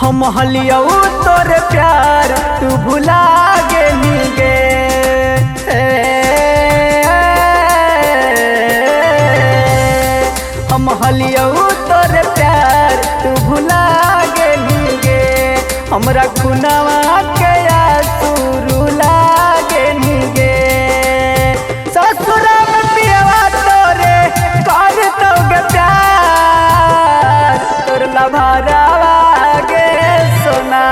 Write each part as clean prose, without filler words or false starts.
हम हलियौ तोरे प्यार तू भुला गेली गे। हम हलियौ तोरे प्यार तू भुला गेली गे। हमरा खुनवा के आंसू रुला गेली गे। ससुरा में पियवा तोरे कर दोगे प्यार तोर लभारावा गे सोना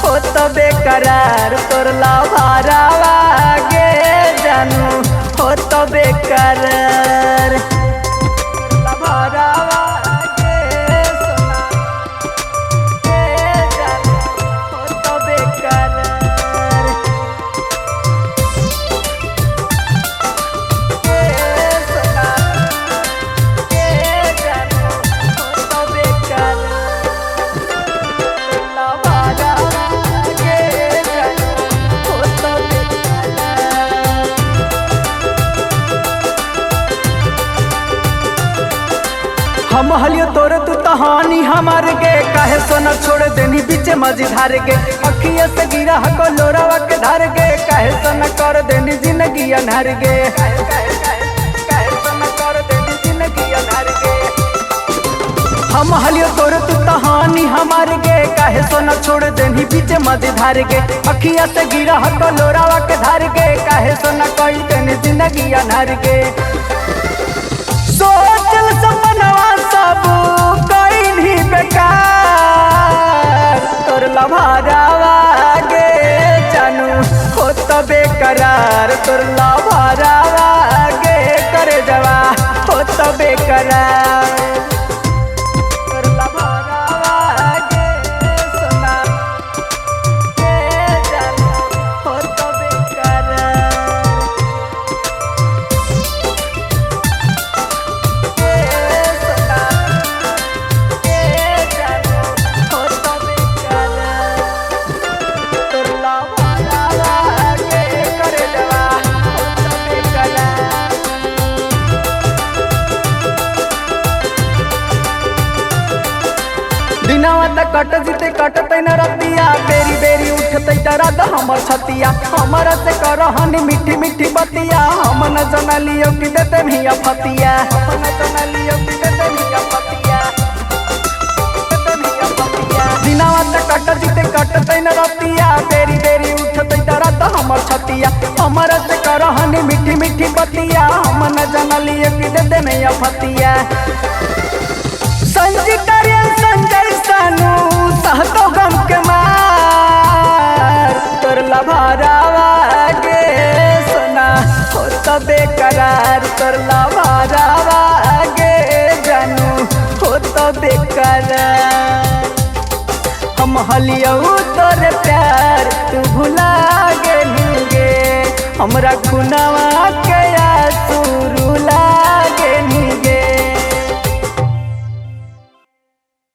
हो तो बेकरार तोर लभारावा गे जानू हो तो बेकरार। हम हलियो तोरे तू कहानी हमार गे काहे सोना छोड़ देनी बीच मझधार गे। अखिया से गिरा हको लोरावा के धार गे काहे सोना कर देनी जिंदगी अनहार गे। काहे सोना कर देनी जिंदगी अनहार गे। हम हलियो तोरे तू कहानी हमार गे काहे सोना छोड़ देनी बीच मझधार गे। अखिया से गिरा हको लोरावा के धार गे काहे सोना कर देनी जिंदगी अनहार गे। सोचल सपनवा सब कहीं बेकार तोर लभारावा गे जानू हो तो बेकरार तोर लभारावा गे करे जवा हो तो बेकरार। तोर लभारावा गे सोना गे जानू हो तो बेकरार। दिनवा त कट जीते कटते न रतिया बेरी बेरी उठते दर्द हमर छतिया। हमरा से करहनी मीठी मीठी बतिया हम न जनलियो कि देते भैया फतिया। हम न जनलियो कि देते भैया फतिया। दिनवा त कट जीते कटते न रतिया बेरी बेरी उठते दर्द हमर छतिया। हमरा से करहनी मीठी मीठी बतिया हम न जनलियो कि देते भैया फतिया। संजय सानू सहतो गम के मार तोर लभारावा गे सोना हो तो बेकरार तोर लभारावा गे जानू हो तो बेकरार। हम हलियौ तोरे प्यार तू भुला गेली गे। हमरा खुनवा के